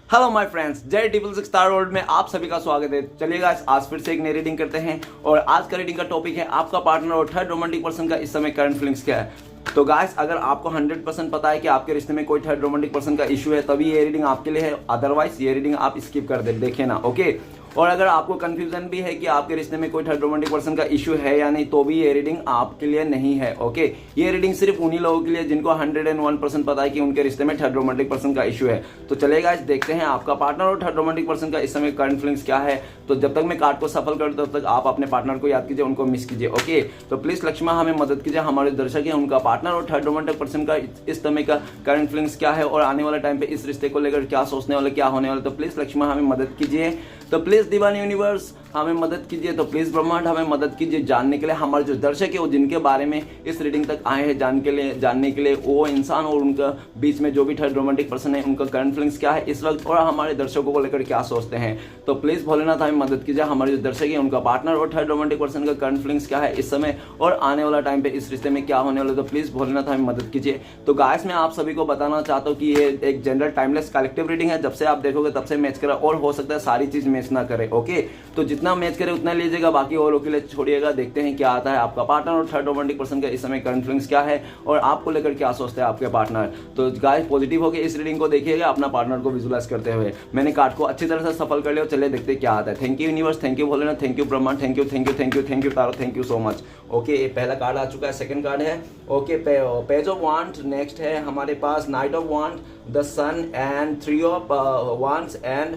Hello my friends, जय triple six star world में आप सभी का स्वागत है। चलिए गाइस, आज फिर से एक नई रीडिंग करते हैं और आज का रीडिंग का टॉपिक है आपका पार्टनर और थर्ड रोमांटिक पर्सन का इस समय करंट फीलिंग्स क्या है। तो गाइस, अगर आपको 100% पता है कि आपके रिश्ते में कोई थर्ड रोमांटिक पर्सन का इशू है तभी ये रीडिंग आपके लिए है, अदरवाइज ये रीडिंग आप स्किप कर दे, देखें ना, ओके। और अगर आपको कंफ्यूजन भी है कि आपके रिश्ते में कोई थर्ड रोमांटिक पर्सन का इशू है या नहीं, तो भी ये रीडिंग आपके लिए नहीं है, ओके। ये रीडिंग सिर्फ उन्हीं लोगों के लिए जिनको 101% पता है कि उनके रिश्ते में थर्ड रोमांटिक पर्सन का इशू है। तो चलेगा, इस देखते हैं आपका पार्टनर और थर्ड रोमांटिक पर्सन का इस समय करंट फीलिंग्स क्या है। तो जब तक मैं कार्ड को सफल करता हूं तब तक आप अपने पार्टनर को याद कीजिए, उनको मिस कीजिए, ओके। तो प्लीज लक्ष्मा हमें मदद कीजिए, हमारे दर्शक हैं, उनका पार्टनर और थर्ड रोमांटिक पर्सन का इस समय का करंट फीलिंग्स क्या है और आने वाले टाइम पे इस रिश्ते को लेकर क्या सोचने वाले, क्या होने वाले। तो प्लीज लक्ष्मा हमें मदद कीजिए, तो प्लीज डिवाइन यूनिवर्स हमें मदद कीजिए, तो प्लीज ब्रह्मांड हमें मदद कीजिए जानने के लिए हमारे जो दर्शक है वो जिनके बारे में इस रीडिंग तक आए हैं जानने के लिए वो इंसान और उनका बीच में जो भी थर्ड रोमांटिक पर्सन है उनका करंट फीलिंग्स क्या है इस वक्त और हमारे दर्शकों को लेकर क्या सोचते हैं। तो प्लीज भोलेनाथ हमें मदद कीजिए, हमारे जो दर्शक है उनका पार्टनर और थर्ड रोमांटिक पर्सन का करंट फीलिंग्स क्या है इस समय और आने वाला टाइम पे इस रिश्ते में क्या होने वाला। तो प्लीज भोलेनाथ हमें मदद कीजिए। तो गाइस, मैं आप सभी को बताना चाहता हूँ कि ये एक जनरल टाइमलेस कलेक्टिव रीडिंग है, जब से आप देखोगे तब से मैच करा और हो सकता है सारी चीज मैच ना करे, ओके। तो जितना मैच करे उतना लीजिएगा, बाकी औरों के लिए छोड़िएगा। देखते हैं क्या आता है आपका पार्टनर और थर्ड रोमांटिक पर्सन का इस समय करंट फीलिंग्स क्या है और आपको लेकर क्या सोचते हैं आपके पार्टनर। तो गाइस, पॉजिटिव होकर इस रीडिंग को देखिएगा अपना पार्टनर को विजुअलाइज करते हुए। मैंने कार्ड को अच्छी तरह से सफल कर लिया, चलिए देखते क्या आता है। Thank you universe, thank you Bholenath, thank you ब्रह्मांड, thank you thank you thank you thank you तारो, thank you so much, okay. पहला कार्ड आ चुका है, सेकंड कार्ड है, okay, page of wand. Next है हमारे पास knight of wand, the sun and three of wands and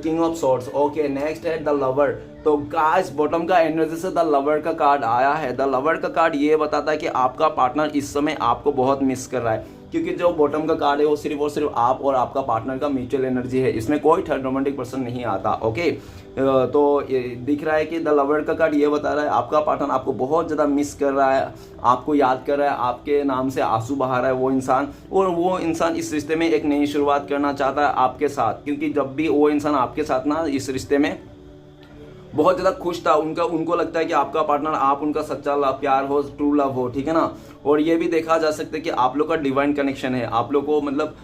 king of swords, okay. Next है द लवर। तो गाइस, बॉटम का एनर्जी से द लवर का कार्ड आया है। द लवर का कार्ड ये बताता है कि आपका पार्टनर इस समय आपको बहुत मिस कर रहा है, क्योंकि जो बॉटम का कार्ड है वो सिर्फ और सिर्फ आप और आपका पार्टनर का म्यूचुअल एनर्जी है, इसमें कोई थर्ड रोमांटिक पर्सन नहीं आता, ओके। तो ये दिख रहा है कि द लवर का कार्ड ये बता रहा है आपका पार्टनर आपको बहुत ज़्यादा मिस कर रहा है, आपको याद कर रहा है, आपके नाम से आंसू बहा रहा है वो इंसान, और वो इंसान इस रिश्ते में एक नई शुरुआत करना चाहता है आपके साथ, क्योंकि जब भी वो इंसान आपके साथ ना इस रिश्ते में बहुत ज़्यादा खुश था, उनको लगता है कि आपका पार्टनर आप उनका सच्चा लव प्यार हो, ट्रू लव हो, ठीक है ना। और ये भी देखा जा सकता है कि आप लोग का डिवाइन कनेक्शन है, आप लोग को मतलब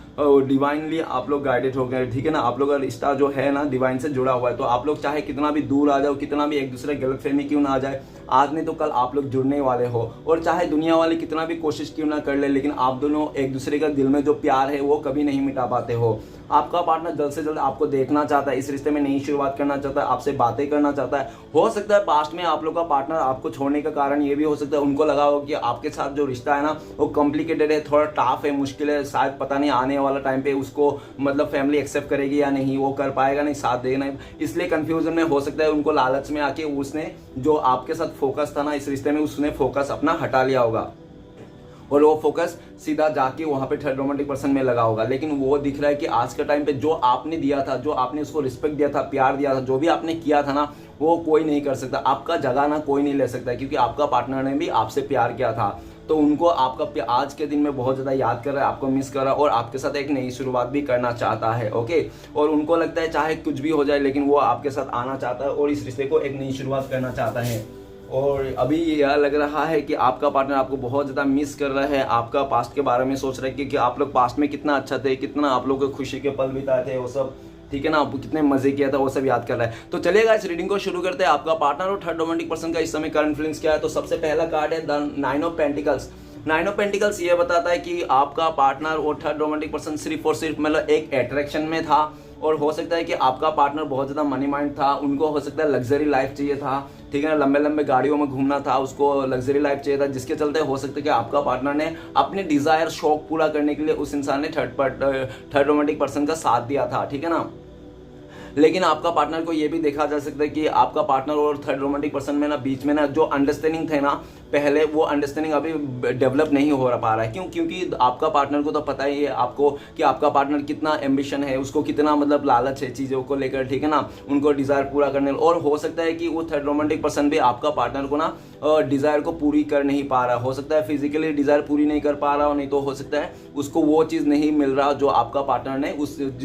डिवाइनली आप लोग गाइडेड हो गए, ठीक है ना। आप लोग का रिश्ता जो है ना डिवाइन से जुड़ा हुआ है, तो आप लोग चाहे कितना भी दूर आ जाओ, कितना भी एक दूसरे गलतफहमी क्यों ना आ जाए, आज नहीं तो कल आप लोग जुड़ने वाले हो। और चाहे दुनिया वाले कितना भी कोशिश क्यों ना कर ले, लेकिन आप दोनों एक दूसरे का दिल में जो प्यार है वो कभी नहीं मिटा पाते हो। आपका पार्टनर जल्द से जल्द आपको देखना चाहता है, इस रिश्ते में नई शुरुआत करना चाहता है, आपसे बातें करना चाहता है। हो सकता है पास्ट में आप लोग का पार्टनर आपको छोड़ने का कारण ये भी हो सकता है उनको लगा हो कि आपके साथ जो रिश्ता है ना वो कॉम्प्लिकेटेड है, थोड़ा टफ है, मुश्किल है, शायद पता नहीं आने वाला टाइम पे उसको मतलब फैमिली एक्सेप्ट करेगी या नहीं, वो कर पाएगा नहीं, साथ देगा, इसलिए कंफ्यूजन में हो सकता है उनको लालच में आके उसने जो आपके साथ फोकस था ना इस रिश्ते में, उसने फोकस अपना हटा लिया होगा और वो फोकस सीधा जाके वहाँ पे थर्ड रोमांटिक पर्सन में लगा होगा। लेकिन वो दिख रहा है कि आज के टाइम पे जो आपने दिया था, जो आपने उसको रिस्पेक्ट दिया था, प्यार दिया था, जो भी आपने किया था ना वो कोई नहीं कर सकता, आपका जगह ना कोई नहीं ले सकता, क्योंकि आपका पार्टनर ने भी आपसे प्यार किया था। तो उनको आपका आज के दिन में बहुत ज़्यादा याद कर रहा है, आपको मिस कर रहा है और आपके साथ एक नई शुरुआत भी करना चाहता है, ओके। और उनको लगता है चाहे कुछ भी हो जाए लेकिन वो आपके साथ आना चाहता है और इस रिश्ते को एक नई शुरुआत करना चाहता है। और अभी यह लग रहा है कि आपका पार्टनर आपको बहुत ज़्यादा मिस कर रहा है, आपका पास्ट के बारे में सोच रहा है कि आप लोग पास्ट में कितना अच्छा थे, कितना आप लोग खुशी के पल बिताए थे, वो सब, ठीक है ना, आप कितने मजे किया था वो सब याद कर रहा है। तो चलिएगा इस रीडिंग को शुरू करते हैं। आपका पार्टनर और थर्ड रोमांटिक पर्सन का इस समय करंट फीलिंग्स क्या है। तो सबसे पहला कार्ड है the nine of pentacles. Nine of pentacles ये बताता है कि आपका पार्टनर और थर्ड रोमांटिक पर्सन सिर्फ और सिर्फ मतलब एक अट्रैक्शन में था, और हो सकता है कि आपका पार्टनर बहुत ज़्यादा मनी माइंड था, उनको हो सकता है लग्जरी लाइफ चाहिए था, ठीक है ना, लंबे लंबे गाड़ियों में घूमना था, उसको लग्जरी लाइफ चाहिए था, जिसके चलते हो सकता है कि आपका पार्टनर ने अपने डिज़ायर शौक पूरा करने के लिए उस इंसान ने थर्ड रोमांटिक पर्सन का साथ दिया था, ठीक है ना। लेकिन आपका पार्टनर को ये भी देखा जा सकता है कि आपका पार्टनर और थर्ड रोमांटिक पर्सन में ना बीच में ना जो अंडरस्टैंडिंग थे ना पहले, वो अंडरस्टैंडिंग अभी डेवलप नहीं हो पा रहा है। क्यों? क्योंकि आपका पार्टनर को तो पता ही है आपको कि आपका पार्टनर कितना एम्बिशन है, उसको कितना मतलब लालच है चीज़ों को लेकर, ठीक है ना, उनको डिज़ायर पूरा करने। और हो सकता है कि वो थर्ड रोमांटिक पर्सन भी आपका पार्टनर को ना डिज़ायर को पूरी कर नहीं पा रहा, हो सकता है फिजिकली डिज़ायर पूरी नहीं कर पा रहा हो, नहीं तो हो सकता है उसको वो चीज़ नहीं मिल रहा जो आपका पार्टनर ने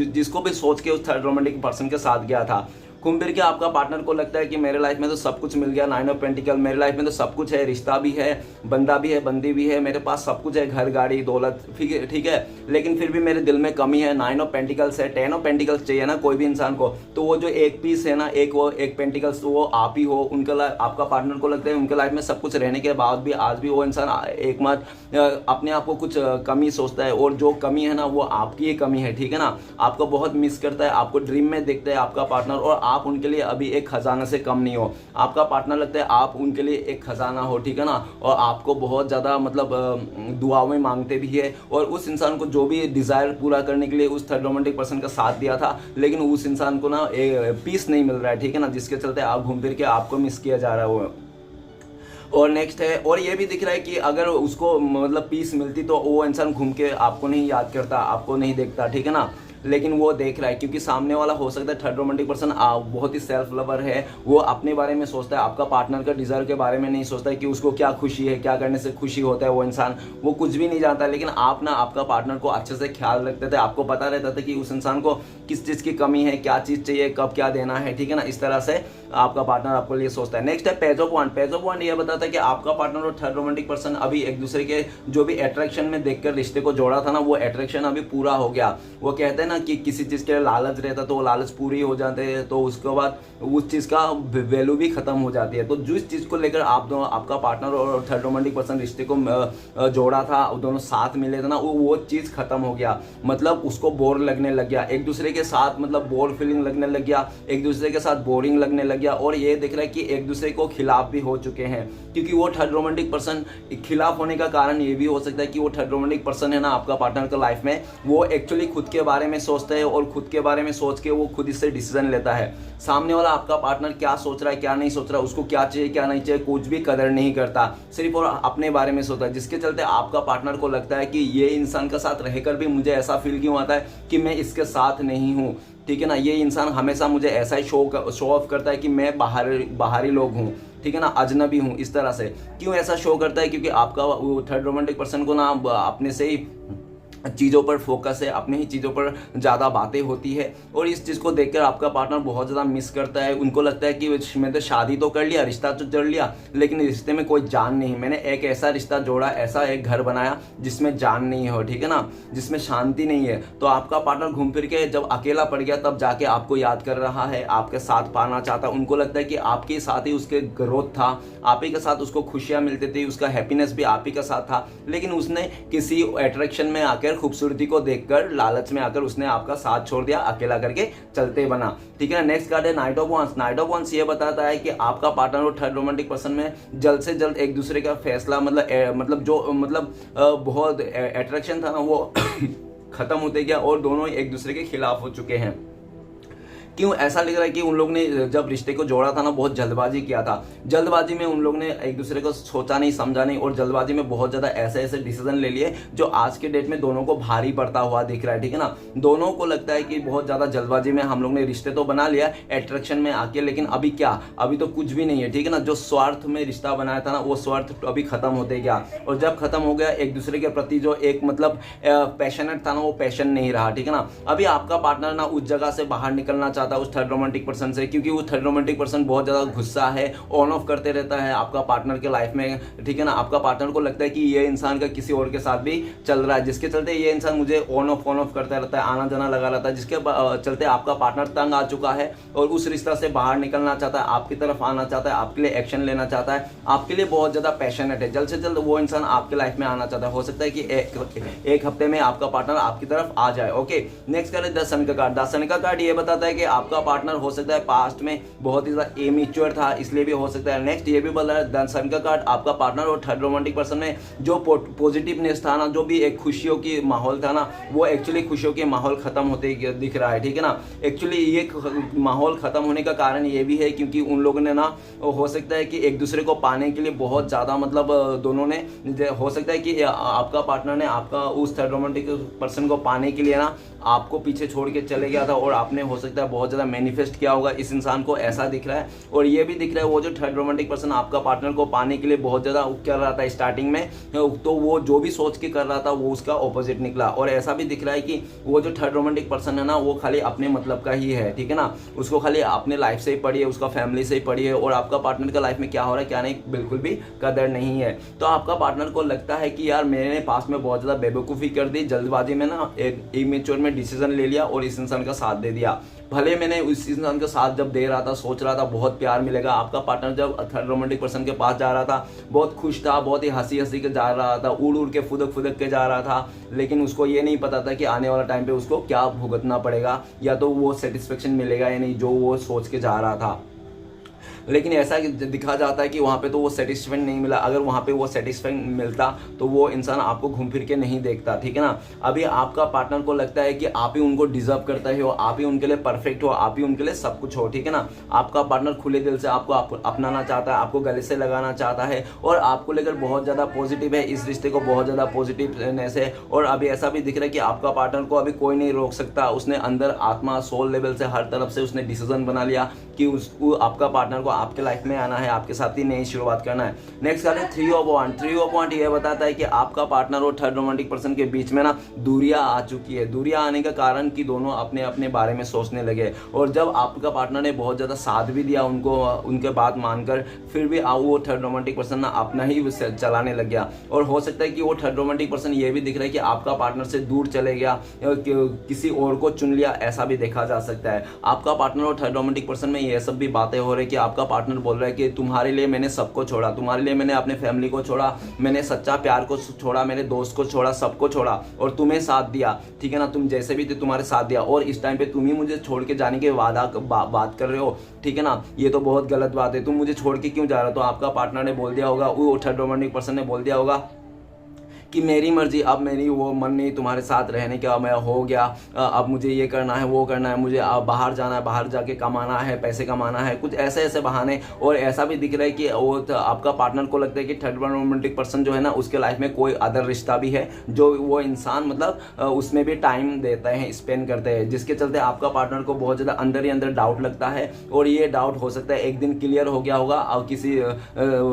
जिसको भी सोच के उस थर्ड रोमांटिक पर्सन के साथ गया था। घूम फिर के आपका पार्टनर को लगता है कि मेरे लाइफ में तो सब कुछ मिल गया, 9 ऑफ पेंटिकल, मेरे लाइफ में तो सब कुछ है, रिश्ता भी है, बंदा भी है, बंदी भी है, मेरे पास सब कुछ है, घर गाड़ी दौलत, ठीक है, लेकिन फिर भी मेरे दिल में कमी है। 9 ऑफ पेंटिकल्स है, 10 ऑफ पेंटिकल्स चाहिए ना कोई भी इंसान को, तो वो जो एक पीस है ना, एक पेंटिकल्स, तो वो आप ही हो। आपका पार्टनर को लगता है उनके लाइफ में सब कुछ रहने के बाद भी आज भी वो इंसान अपने आप को कुछ कमी सोचता है, और जो कमी है ना वो आपकी ही कमी है, ठीक है ना। आपको बहुत मिस करता है, आपको ड्रीम में देखता है आपका पार्टनर, और आप उनके लिए अभी एक खजाना से कम नहीं हो। आपका पार्टनर लगता है आप उनके लिए एक खजाना हो, ठीक है ना, और आपको बहुत ज़्यादा दुआओं में मांगते भी है, और उस इंसान को जो भी डिज़ायर पूरा करने के लिए उस थर्ड रोमांटिक पर्सन का साथ दिया था, लेकिन उस इंसान को ना पीस नहीं मिल रहा है, ठीक है ना, जिसके चलते आप घूम फिर के आपको मिस किया जा रहा है वो। और नेक्स्ट है, और ये भी दिख रहा है कि अगर उसको पीस मिलती तो वो इंसान घूम के आपको नहीं याद करता, आपको नहीं देखता, ठीक है ना, लेकिन वो देख रहा है, क्योंकि सामने वाला हो सकता है थर्ड रोमांटिक पर्सन बहुत ही सेल्फ लवर है, वो अपने बारे में सोचता है, आपका पार्टनर का डिज़ायर के बारे में नहीं सोचता है कि उसको क्या खुशी है, क्या करने से खुशी होता है वो इंसान, वो कुछ भी नहीं जानता। लेकिन आप ना आपका पार्टनर को अच्छे से ख्याल रखते थे, आपको पता रहता था कि उस इंसान को किस चीज़ की कमी है, क्या चीज़ चाहिए, कब क्या देना है, ठीक है ना, इस तरह से आपका पार्टनर आपको लिए सोचता है। नेक्स्ट है पेज ऑफ वांड। पेज ऑफ वांड ये बताता है कि आपका पार्टनर और थर्ड रोमांटिक पर्सन अभी एक दूसरे के जो भी अट्रैक्शन में देखकर रिश्ते को जोड़ा था ना, वो अट्रैक्शन अभी पूरा हो गया। वो कहते हैं ना कि किसी चीज़ के लालच रहता तो वो लालच पूरी हो जाते हैं, तो उसके बाद उस चीज़ का वैल्यू भी खत्म हो जाती है। तो जिस चीज़ को लेकर आप दोनों, आपका पार्टनर और थर्ड रोमांटिक पर्सन रिश्ते को जोड़ा था, दोनों साथ मिले थे ना, वो चीज़ खत्म हो गया। उसको बोर लगने लग गया, एक दूसरे के साथ बोर फीलिंग लगने लग गया, एक दूसरे के साथ बोरिंग लगने लग गया, और ये दिख रहा है कि एक दूसरे को खिलाफ भी हो चुके हैं। क्योंकि वो थर्ड रोमांटिक पर्सन खिलाफ होने का कारण ये भी हो सकता है कि वो थर्ड रोमांटिक पर्सन है ना आपका पार्टनर का लाइफ में, वो एक्चुअली खुद के बारे में सोचता है, और खुद के बारे में सोच के वो खुद इससे डिसीजन लेता है। सामने वाला आपका पार्टनर क्या सोच रहा है, क्या नहीं सोच रहा है, उसको क्या चाहिए क्या नहीं चाहिए, कुछ भी कदर नहीं करता, सिर्फ और अपने बारे में सोचता है, जिसके चलते आपका पार्टनर को लगता है कि ये इंसान के साथ रहकर भी मुझे ऐसा फील क्यों आता है कि मैं इसके साथ नहीं हूँ, ठीक है ना, ये इंसान हमेशा मुझे ऐसा ही शो ऑफ करता है कि मैं बाहरी लोग हूँ, ठीक है ना, अजनबी हूँ। इस तरह से क्यों ऐसा शो करता है? क्योंकि आपका थर्ड रोमांटिक पर्सन को ना अपने से ही चीज़ों पर फोकस है, अपने ही चीज़ों पर ज़्यादा बातें होती है, और इस चीज़ को देखकर आपका पार्टनर बहुत ज़्यादा मिस करता है। उनको लगता है कि मैं तो शादी तो कर लिया, रिश्ता तो जोड़ लिया, लेकिन रिश्ते में कोई जान नहीं। मैंने एक ऐसा रिश्ता जोड़ा, ऐसा एक घर बनाया जिसमें जान नहीं हो, ठीक है ना, जिसमें शांति नहीं है। तो आपका पार्टनर घूम फिर के जब अकेला पड़ गया तब जाके आपको याद कर रहा है, आपके साथ पाना चाहता। उनको लगता है कि आपके साथ ही उसके ग्रोथ था, आप ही के साथ उसको खुशियाँ मिलती थी, उसका हैप्पीनेस भी आप ही के साथ था, लेकिन उसने किसी अट्रैक्शन में आकर, खूबसूरती को देखकर, लालच में आकर उसने आपका साथ छोड़ दिया, अकेला करके चलते बना, ठीक है ना। नेक्स्ट कार्ड है night of wands. Night of wands ये बताता है कि आपका पार्टनर और थर्ड रोमांटिक पर्सन में जल्द से जल्द एक दूसरे का फैसला बहुत अट्रैक्शन था ना वो खत्म होते गया, और दोनों एक दूसरे के खिलाफ हो चुके हैं। क्यों ऐसा लग रहा है कि उन लोग ने जब रिश्ते को जोड़ा था ना बहुत जल्दबाजी किया था। जल्दबाजी में उन लोग ने एक दूसरे को सोचा नहीं, समझा नहीं, और जल्दबाजी में बहुत ज़्यादा ऐसे डिसीजन ले लिए जो आज के डेट में दोनों को भारी पड़ता हुआ दिख रहा है, ठीक है ना। दोनों को लगता है कि बहुत ज़्यादा जल्दबाजी में हम लोग ने रिश्ते तो बना लिया अट्रैक्शन में आके, लेकिन अभी क्या, अभी तो कुछ भी नहीं है, ठीक है ना। जो स्वार्थ में रिश्ता बनाया था ना वो स्वार्थ अभी खत्म होते गया, और जब खत्म हो गया एक दूसरे के प्रति जो एक पैशनेट था ना वो पैशन नहीं रहा, ठीक है ना। अभी आपका पार्टनर ना उस जगह से बाहर निकलना चाहता उस थर्ड रोमांटिक पर्सन से, क्योंकि वो थर्ड रोमांटिक पर्सन बहुत ज्यादा गुस्सा है, ऑन ऑफ करते रहता है आपका पार्टनर के लाइफ में, ठीक है ना। आपका पार्टनर को लगता है कि ये इंसान का किसी और के साथ भी चल रहा है, जिसके चलते ये इंसान मुझे ऑन ऑफ करता रहता है, आना जाना लगा रहता है, जिसके चलते आपका पार्टनर तंग आ चुका है और उस रिश्ता से बाहर निकलना चाहता है, आपकी तरफ आना चाहता है, आपके लिए एक्शन लेना चाहता है, आपके लिए बहुत ज्यादा पैशनेट है। जल्द से जल्द वो इंसान आपके लाइफ में आना चाहता है। हो सकता है कि एक हफ्ते में आपका पार्टनर आपकी तरफ आ जाए। ओके, नेक्स्ट करें 10 सन का कार्ड। 10 सन का कार्ड ये बताता है कि आपका पार्टनर हो सकता है पास्ट में बहुत ही ज्यादा इमैच्योर था, इसलिए भी हो सकता है। नेक्स्ट ये भी बोल रहा है 10 सन का कार्ड, आपका पार्टनर और थर्ड रोमांटिक पर्सन में जो पॉजिटिवनेस था ना, जो भी एक खुशियों की माहौल था ना, वो एक्चुअली खुशियों के माहौल खत्म होते दिख रहा है, ठीक है ना। एक्चुअली ये माहौल खत्म होने का कारण ये भी है क्योंकि उन लोगों ने ना, हो सकता है कि एक दूसरे को पाने के लिए बहुत ज्यादा दोनों ने, हो सकता है कि आपका पार्टनर ने आपका उस थर्ड रोमांटिक पर्सन को पाने के लिए ना आपको पीछे छोड़ के चले गया था, और आपने हो सकता है बहुत बहुत ज़्यादा मैनिफेस्ट किया होगा, इस इंसान को ऐसा दिख रहा है। और ये भी दिख रहा है वो जो थर्ड रोमांटिक पर्सन आपका पार्टनर को पाने के लिए बहुत ज़्यादा कर रहा था स्टार्टिंग में, तो वो जो भी सोच के कर रहा था वो उसका ऑपोजिट निकला। और ऐसा भी दिख रहा है कि वो जो थर्ड रोमांटिक पर्सन है ना, वो खाली अपने मतलब का ही है, ठीक है ना, उसको खाली अपने लाइफ से ही पड़ी है, उसका फैमिली से ही पड़ी है, और आपका पार्टनर का लाइफ में क्या हो रहा है क्या नहीं बिल्कुल भी कदर नहीं है। तो आपका पार्टनर को लगता है कि यार मैंने पास में बहुत ज़्यादा बेवकूफ़ी कर दी, जल्दबाजी में ना एक इमेच्योर में डिसीजन ले लिया और इस इंसान का साथ दे दिया। भले मैंने उस इंसान का साथ जब दे रहा था, सोच रहा था बहुत प्यार मिलेगा, आपका पार्टनर जब थर्ड रोमांटिक पर्सन के पास जा रहा था बहुत खुश था, बहुत ही हंसी हंसी के जा रहा था, उड़ उड़ के फुदक फुदक के जा रहा था, लेकिन उसको ये नहीं पता था कि आने वाला टाइम पे उसको क्या भुगतना पड़ेगा, या तो वो सेटिस्फेक्शन मिलेगा या नहीं जो वो सोच के जा रहा था। लेकिन ऐसा दिखा जाता है कि वहाँ पे तो वो सेटिस्फैक्शन नहीं मिला। अगर वहाँ पे वो सेटिस्फैक्शन मिलता तो वो इंसान आपको घूम फिर के नहीं देखता, ठीक है ना। अभी आपका पार्टनर को लगता है कि आप ही उनको डिजर्व करते हो, आप ही उनके लिए परफेक्ट हो, आप ही उनके लिए सब कुछ हो, ठीक है ना। आपका पार्टनर खुले दिल से आपको अपनाना चाहता है, आपको गले से लगाना चाहता है और आपको लेकर बहुत ज़्यादा पॉजिटिव है, इस रिश्ते को बहुत ज़्यादा पॉजिटिवनेस है। और अभी ऐसा भी दिख रहा है कि आपका पार्टनर को अभी कोई नहीं रोक सकता, उसने अंदर आत्मा सोल लेवल से हर तरफ से उसने डिसीजन बना लिया कि उसको आपका पार्टनर को आपके लाइफ में आना है, आपके साथ ही नई शुरुआत करना है। नेक्स्ट कार्ड है 3 ऑफ वांड। 3 ऑफ वांड ये बताता है कि आपका पार्टनर और थर्ड रोमांटिक पर्सन के बीच में ना दूरियां आ चुकी है। दूरियां आने का कारण कि दोनों अपने अपने बारे में सोचने लगे, और जब आपका पार्टनर ने बहुत ज़्यादा साथ भी दिया उनको, उनके बात मानकर, फिर भी वो थर्ड रोमांटिक पर्सन ना अपना ही चलाने लग गया। और हो सकता है कि वो थर्ड रोमांटिक पर्सन ये भी दिख रहा है कि आपका पार्टनर से दूर चले गया, किसी और को चुन लिया, ऐसा भी देखा जा सकता है। आपका पार्टनर और थर्ड रोमांटिक पर्सन में ये सब भी बातें हो रही है कि आपका पार्टनर बोल रहा है कि तुम्हारे लिए मैंने सबको छोड़ा, तुम्हारे लिए मैंने अपने फैमिली को छोड़ा, मैंने सच्चा प्यार को छोड़ा, मेरे दोस्त को छोड़ा, सबको छोड़ा और तुम्हें साथ दिया, ठीक है ना। तुम जैसे भी थे तुम्हारे साथ दिया, और इस टाइम पे तुम ही मुझे छोड़ के जाने के बात कर रहे हो, ठीक है ना। ये तो बहुत गलत बात है, तुम मुझे छोड़ के क्यों जा रहे हो। तो आपका पार्टनर ने बोल दिया होगा, वो थर्ड रोमांटिक पर्सन ने बोल दिया होगा कि मेरी मर्जी, अब मेरी वो मन नहीं तुम्हारे साथ रहने का, मैं हो गया, अब मुझे ये करना है वो करना है, मुझे अब बाहर जाना है, बाहर जाके कमाना है, पैसे कमाना है, कुछ ऐसे ऐसे बहाने। और ऐसा भी दिख रहा है कि वो आपका पार्टनर को लगता है कि थर्ड रोमांटिक पर्सन जो है ना उसके लाइफ में कोई अदर रिश्ता भी है, जो वो इंसान मतलब उसमें भी टाइम देते हैं, स्पेंड करते हैं, जिसके चलते आपका पार्टनर को बहुत ज़्यादा अंदर ही अंदर डाउट लगता है। और ये डाउट हो सकता है एक दिन क्लियर हो गया होगा और किसी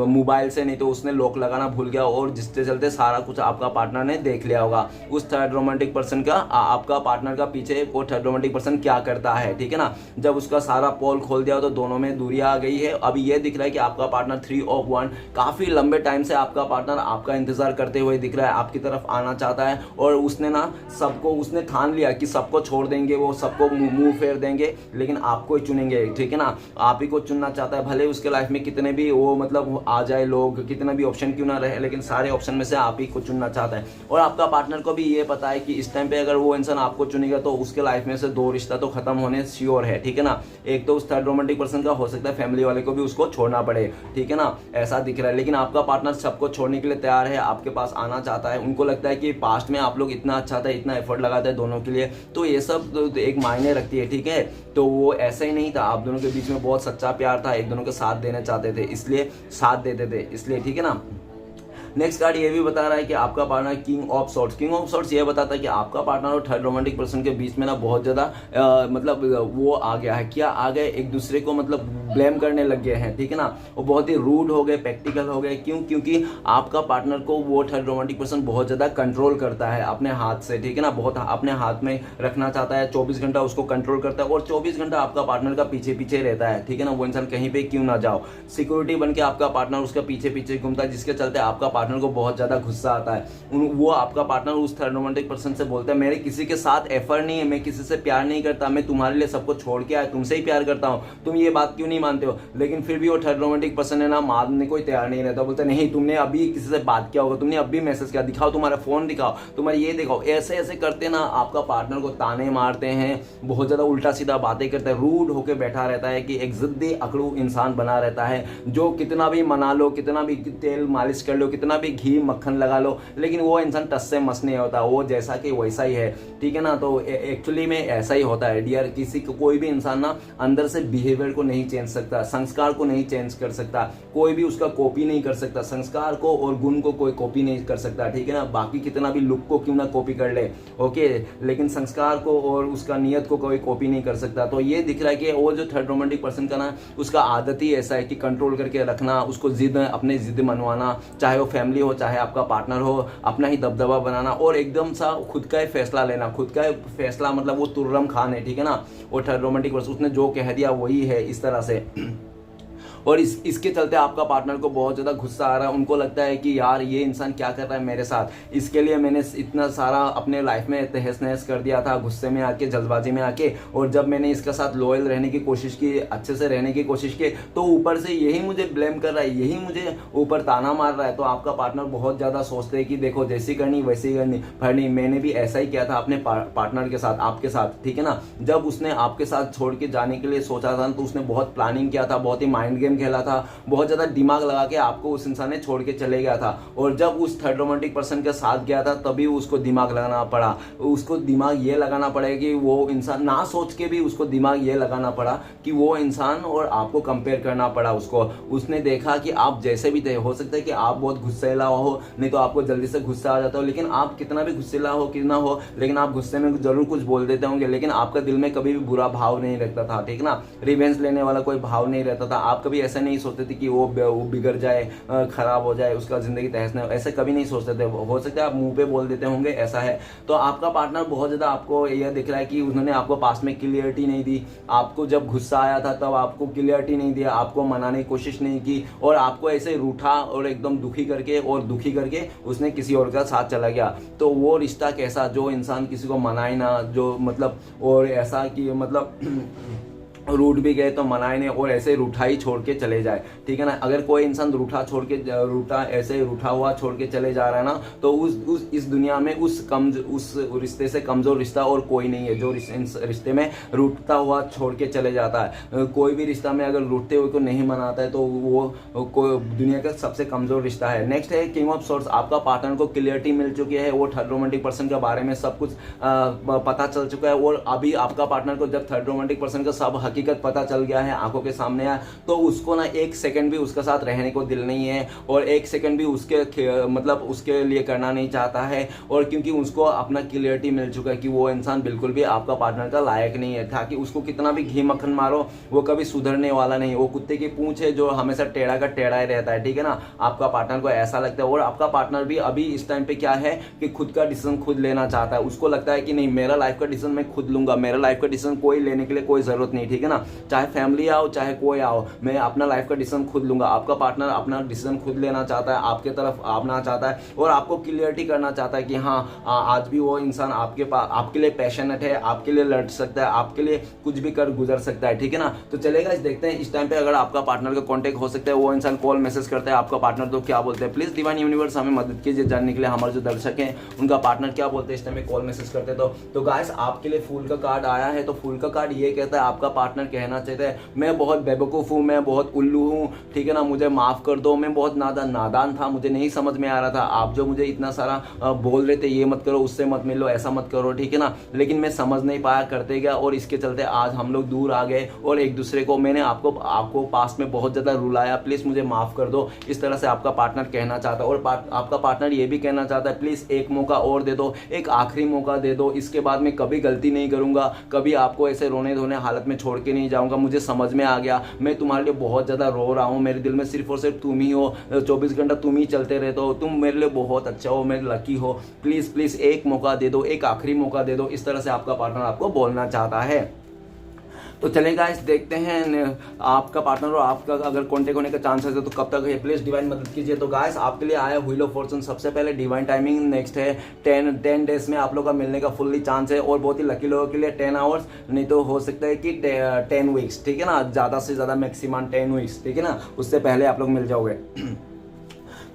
मोबाइल से, नहीं तो उसने लॉक लगाना भूल गया, और जिसके चलते सारा कुछ आपका पार्टनर ने देख लिया होगा उस थर्ड रोमांटिक पर्सन का, आपका पार्टनर का पीछे वो थर्ड रोमांटिक पर्सन क्या करता है, ठीक है ना। जब उसका सारा पोल खोल दिया तो दोनों में दूरियां आ गई है। अभी ये दिख रहा है कि आपका पार्टनर 3 ऑफ वांड, काफी लंबे टाइम से आपका पार्टनर आपका इंतजार करते हुए दिख रहा है, आपकी तरफ आना चाहता है, और उसने ना सबको, उसने ठान लिया कि सबको छोड़ देंगे, वो सबको मुंह फेर देंगे, लेकिन आपको ही चुनेंगे, ठीक है ना। आप ही को चुनना चाहता है, भले उसके लाइफ में कितने भी वो मतलब आ जाए लोग, कितने भी ऑप्शन क्यों ना रहे, लेकिन सारे ऑप्शन में से आप ही को चुनना चाहता है। और आपका पार्टनर को भी ये पता है कि इस टाइम पे अगर वो इंसान आपको चुनेगा तो उसके लाइफ में से 2 रिश्ता तो खत्म होने श्योर है, ठीक है ना। एक तो उस थर्ड रोमांटिक पर्सन का, हो सकता है फैमिली वाले को भी उसको छोड़ना पड़े, ठीक है ना, ऐसा दिख रहा है। लेकिन आपका पार्टनर सबको छोड़ने के लिए तैयार है, आपके पास आना चाहता है। उनको लगता है कि पास्ट में आप लोग इतना अच्छा था, इतना एफर्ट लगाते हैं दोनों के लिए, तो ये सब तो एक मायने रखती है, ठीक है। तो वो ऐसा ही नहीं था, आप दोनों के बीच में बहुत सच्चा प्यार था, एक दोनों के साथ देना चाहते थे, इसलिए साथ देते थे, इसलिए, ठीक है ना। नेक्स्ट कार्ड ये भी बता रहा है कि आपका partner king of sorts. King of sorts ये बताता है कि आपका पार्टनर और थर्ड रोमांटिक पर्सन के बीच में ना बहुत ज़्यादा मतलब वो आ गया है, क्या आ गए, एक दूसरे को मतलब ब्लेम करने लग गए हैं, ठीक है ना। वो बहुत ही रूड हो गए, प्रैक्टिकल हो गए। क्यों? क्योंकि आपका पार्टनर को वो थर्ड रोमांटिक पर्सन बहुत ज़्यादा कंट्रोल करता है अपने हाथ से, ठीक है ना, बहुत अपने हाथ में रखना चाहता है, 24 घंटा उसको कंट्रोल करता है, और 24 घंटा आपका पार्टनर का पीछे पीछे रहता है, ठीक है ना। वो इंसान कहीं पे क्यों ना जाओ, सिक्योरिटी बन के आपका पार्टनर उसका पीछे पीछे घूमता है, जिसके चलते आपका पार्टनर को बहुत ज़्यादा गुस्सा आता है। वो आपका पार्टनर उस थर्ड रोमांटिक पर्सन से बोलता है, मेरे किसी के साथ एफर्ट नहीं है, मैं किसी से प्यार नहीं करता, मैं तुम्हारे लिए सबको छोड़ के आया, तुमसे ही प्यार करता हूँ, तुम ये बात क्यों नहीं मानते हो। लेकिन फिर भी वो थर्ड रोमांटिक पर्सन है ना मानने को तैयार नहीं रहता, बोलता नहीं तुमने अभी किसी से बात किया होगा, तुमने अभी मैसेज किया, दिखाओ तुम्हारा फोन, दिखाओ तुम्हारा ये दिखाओ, ऐसे ऐसे करते ना आपका पार्टनर को ताने मारते हैं, बहुत ज्यादा उल्टा सीधा बातें करता है, रूड होकर बैठा रहता है कि एक जिद्दी अकड़ू इंसान बना रहता है, जो कितना भी मना लो, कितना भी तेल मालिश कर लो, कितना कितना भी घी मक्खन लगा लो, लेकिन वो इंसान टस से मस नहीं होता, वो जैसा कि वैसा ही है, ठीक है ना। तो एक्चुअली में ऐसा ही होता है डियर, किसी को कोई भी इंसान ना अंदर से बिहेवियर को नहीं चेंज सकता, संस्कार को नहीं चेंज कर सकता, कोई भी उसका कॉपी नहीं कर सकता, संस्कार को और गुण को कोई कॉपी नहीं कर सकता, ठीक है ना। बाकी कितना भी लुक को क्यों ना कॉपी कर ले, ओके, लेकिन संस्कार को और उसका नियत को कोई कॉपी नहीं कर सकता। तो ये दिख रहा है कि वो जो थर्ड रोमांटिक पर्सन का ना उसका आदत ही ऐसा है कि कंट्रोल करके रखना, उसको जिद अपने जिद मनवाना, चाहे वो फैमिली हो चाहे आपका पार्टनर हो, अपना ही दबदबा बनाना और एकदम सा खुद का ही फैसला लेना। खुद का फैसला मतलब वो तुर्रम खान है, ठीक है ना, वो थर्ड रोमांटिक पर्सन, उसने जो कह दिया वही है, इस तरह से। और इसके चलते आपका पार्टनर को बहुत ज़्यादा गुस्सा आ रहा है, उनको लगता है कि यार ये इंसान क्या कर रहा है मेरे साथ, इसके लिए मैंने इतना सारा अपने लाइफ में तहस नहस कर दिया था गुस्से में आके, जल्दबाजी में आके, और जब मैंने इसके साथ लॉयल रहने की कोशिश की, अच्छे से रहने की कोशिश की, तो ऊपर से यही मुझे ब्लेम कर रहा है, यही मुझे ऊपर ताना मार रहा है। तो आपका पार्टनर बहुत ज़्यादा सोचते हैं कि देखो जैसी करनी वैसी करनी, पर नहीं, मैंने भी ऐसा ही किया था अपने पार्टनर के साथ, आपके साथ, ठीक है ना। जब उसने आपके साथ छोड़ के जाने के लिए सोचा था तो उसने बहुत प्लानिंग किया था, बहुत ही माइंड गेम खेला था, बहुत ज्यादा दिमाग लगा के आपको उस इंसान ने छोड़ के चले गया था। और जब उस थर्ड रोमांटिक पर्सन के साथ गया था तभी उसको दिमाग लगाना पड़ा, उसको दिमाग ये लगाना पड़ेगा कि वो इंसान, ना सोच के भी उसको दिमाग ये लगाना पड़ा कि वो इंसान, और आपको कंपेयर करना पड़ा उसको। उसने देखा कि आप जैसे भी थे, हो सकता है कि आप बहुत गुस्सेला हो, नहीं तो आपको जल्दी से गुस्सा आ जाता हो, लेकिन आप कितना भी गुस्सेला हो कितना हो, लेकिन आप गुस्से में जरूर कुछ बोल देते होंगे, लेकिन आपका दिल में कभी भी बुरा भाव नहीं रहता था, ठीक ना, रिवेंज लेने वाला कोई भाव नहीं रहता था। आप कभी ऐसा नहीं सोचते थे कि वो बिगड़ जाए, खराब हो जाए, उसका जिंदगी तहस नहस, ऐसे कभी नहीं सोचते थे। हो सकता है आप मुंह पे बोल देते होंगे, ऐसा है। तो आपका पार्टनर बहुत ज्यादा आपको यह दिख रहा है कि उन्होंने आपको पास में क्लियरिटी नहीं दी, आपको जब गुस्सा आया था तब आपको क्लियरिटी नहीं दिया, आपको मनाने की कोशिश नहीं की, और आपको ऐसे रूठा और एकदम दुखी करके उसने किसी और का साथ चला गया। तो वो रिश्ता कैसा, जो इंसान किसी को मनाए ना, जो मतलब, और ऐसा कि मतलब रूठ भी गए तो मनाए नहीं, और ऐसे रूठा ही छोड़ के चले जाए, ठीक है ना। अगर कोई इंसान ऐसे रूठा हुआ छोड़ के चले जा रहा है ना, तो इस दुनिया में उस रिश्ते से कमजोर रिश्ता और कोई नहीं है, जो रिश्ते में रूठता हुआ छोड़ के चले जाता है। कोई भी रिश्ता में अगर रूठते हुए को नहीं मनाता है तो वो दुनिया का सबसे कमजोर रिश्ता है। नेक्स्ट है किंग ऑफ सोर्ड्स। आपका पार्टनर को क्लियरिटी मिल चुकी है, वो थर्ड रोमांटिक पर्सन के बारे में सब कुछ पता चल चुका है, और अभी आपका पार्टनर को जब थर्ड रोमांटिक पर्सन का सब हकीकत पता चल गया है, आंखों के सामने है, तो उसको ना एक सेकंड भी उसके साथ रहने को दिल नहीं है, और एक सेकंड भी उसके लिए करना नहीं चाहता है। और क्योंकि उसको अपना क्लियरिटी मिल चुका है कि वो इंसान बिल्कुल भी आपका पार्टनर का लायक नहीं है, ताकि उसको कितना भी घी मक्खन मारो वो कभी सुधरने वाला नहीं, वो कुत्ते की पूंछ है जो हमेशा टेढ़ा का टेढ़ा ही रहता है, ठीक है ना। आपका पार्टनर को ऐसा लगता है, और आपका पार्टनर भी अभी इस टाइम पे क्या है कि खुद का डिसीजन खुद लेना चाहता है। उसको लगता है कि नहीं, मेरा लाइफ का डिसीजन मैं खुद लूंगा, मेरा लाइफ का डिसीजन कोई लेने के लिए कोई जरूरत नहीं, ठीक है ना। चाहे फैमिली आओ चाहे कोई आओ, मैं अपना लाइफ का डिसीजन खुद लूंगा। आपका पार्टनर अपना डिसीजन खुद लेना चाहता है, आपके तरफ आना चाहता है, और आपको क्लियरिटी करना चाहता है कि हाँ, आज भी वो इंसान आपके लिए पैशनेट है, आपके लिए लड़ सकता है, आपके लिए कुछ भी कर गुजर सकता है, ठीक है ना। तो चलेगा, देखते हैं इस टाइम पे अगर आपका पार्टनर का कॉन्टेक्ट हो सकता है, वो इंसान कॉल मैसेज करता है, आपका पार्टनर तो क्या बोलते हैं, प्लीज डिवाइन यूनिवर्स हमें मदद कीजिए जानने के लिए, हमारे जो दर्शक हैं उनका पार्टनर क्या बोलते हैं इस टाइम में कॉल मैसेज करते हैं। तो गाइस आपके लिए फूल का कार्ड आया है। तो फूल का कार्ड ये कहता है, आपका पार्टनर कहना चाहता है, मैं बहुत बेवकूफ़ हूँ, मैं बहुत उल्लू हूँ, ठीक है ना, मुझे माफ़ कर दो, मैं बहुत नादान था, मुझे नहीं समझ में आ रहा था, आप जो मुझे इतना सारा बोल रहे थे, ये मत करो, उससे मत मिलो, ऐसा मत करो, ठीक है ना, लेकिन मैं समझ नहीं पाया, करते गया, और इसके चलते आज हम लोग दूर आ गए, और एक दूसरे को मैंने आपको पास में बहुत ज़्यादा रुलाया, प्लीज़ मुझे माफ़ कर दो, इस तरह से आपका पार्टनर कहना चाहता है। और आपका पार्टनर ये भी कहना चाहता है, प्लीज़ एक मौका और दे दो, एक आखिरी मौका दे दो, इसके बाद मैं कभी गलती नहीं करूँगा, कभी आपको ऐसे रोने धोने हालत में छोड़ के नहीं जाऊँगा, मुझे समझ में आ गया, मैं तुम्हारे लिए बहुत ज़्यादा रो रहा हूँ, मेरे दिल में सिर्फ और सिर्फ तुम ही हो, 24 घंटा तुम ही चलते रहते हो, तुम मेरे लिए बहुत अच्छा हो, मेरे लकी हो, प्लीज़ प्लीज़ एक मौका दे दो, एक आखिरी मौका दे दो, इस तरह से आपका पार्टनर आपको बोलना चाहता है। तो चलेगा, इस देखते हैं आपका पार्टनर और आपका अगर कॉन्टेक्ट होने का चांसेस है तो कब तक है, प्लीज डिवाइन मदद कीजिए। तो गाइस आपके लिए आया व्हील ऑफ फॉर्चून, सबसे पहले डिवाइन टाइमिंग, नेक्स्ट है 10 डेज में आप लोग का मिलने का फुल्ली चांस है, और बहुत ही लकी लोगों के लिए 10 आवर्स, नहीं तो हो सकता है कि 10 वीक्स, ठीक है ना, ज़्यादा से ज़्यादा मैक्सिमम 10 वीक्स, ठीक है ना, उससे पहले आप लोग मिल जाओगे।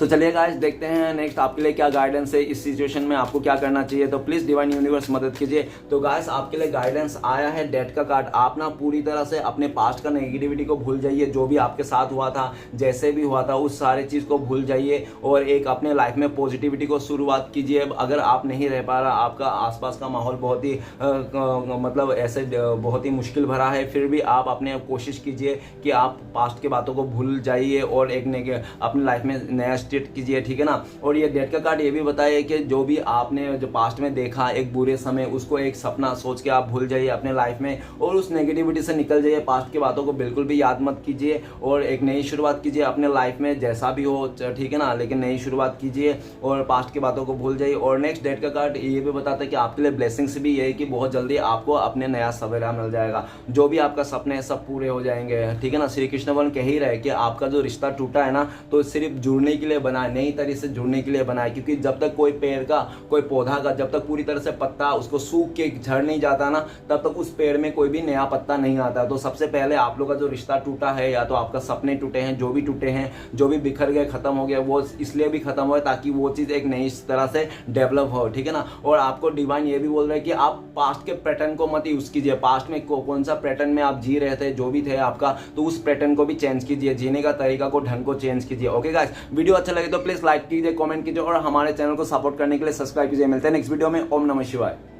तो चलिए गाइस देखते हैं नेक्स्ट आपके लिए क्या गाइडेंस है, इस सिचुएशन में आपको क्या करना चाहिए। तो प्लीज डिवाइन यूनिवर्स मदद कीजिए। तो गाइस आपके लिए गाइडेंस आया है डेथ का कार्ड। आप ना पूरी तरह से अपने पास्ट का नेगेटिविटी को भूल जाइए, जो भी आपके साथ हुआ था, जैसे भी हुआ था, उस सारे चीज को भूल जाइए और एक अपने लाइफ में पॉजिटिविटी को शुरुआत कीजिए। अगर आप नहीं रह पा रहा, आपका आसपास का माहौल बहुत ही मतलब ऐसे बहुत ही मुश्किल भरा है, फिर भी आप अपने कोशिश कीजिए कि आप पास्ट के बातों को भूल जाइए और एक अपनी लाइफ में नया स्टेट कीजिए, ठीक है ना। और ये डेथ का कार्ड ये भी बताया कि जो भी आपने जो पास्ट में देखा एक बुरे समय, उसको एक सपना सोच के आप भूल जाइए अपने लाइफ में और उस नेगेटिविटी से निकल जाइए। पास्ट की बातों को बिल्कुल भी याद मत कीजिए और एक नई शुरुआत कीजिए अपने लाइफ में, जैसा भी हो, ठीक है ना, लेकिन नई शुरुआत कीजिए और पास्ट की बातों को भूल जाइए। और नेक्स्ट डेथ का कार्ड ये भी बताता है कि आपके लिए ब्लेसिंग्स भी ये है कि बहुत जल्दी आपको अपने नया सवेरा मिल जाएगा, जो भी आपका सपने हैं सब पूरे हो जाएंगे, ठीक है ना। श्री कृष्ण भगवान कह ही रहे कि आपका जो रिश्ता टूटा है ना, तो सिर्फ जुड़ने के लिए बना है, नई तरह से जुड़ने के लिए बना है। क्योंकि जब तक कोई पेड़ का, कोई पौधा का जब तक पूरी तरह से पत्ता उसको सूख के झड़ नहीं जाता ना, तब तक उस पेड़ में कोई भी नया पत्ता नहीं आता। तो सबसे पहले आप लोग का जो रिश्ता टूटा है, या तो आपका सपने टूटे हैं, जो भी टूटे हैं, जो भी बिखर गए, खत्म हो गया, वो इसलिए भी खत्म हो ताकि वो चीज एक नई तरह से डेवलप हो, ठीक है ना। और आपको डिवाइन ये भी बोल रहे हैं कि आप पास्ट के पैटर्न को मत यूज कीजिए। पास्ट में कौन सा पैटर्न में आप जी रहे थे, जो भी थे आपका, तो उस पैटर्न को भी चेंज कीजिए, जीने का तरीका को, ढंग को चेंज कीजिए। ओके गाइस, वीडियो अच्छा लगे तो प्लीज लाइक कीजिए, कमेंट कीजिए और हमारे चैनल को सपोर्ट करने के लिए सब्सक्राइब कीजिए। मिलते हैं नेक्स्ट वीडियो में। ओम नमः शिवाय।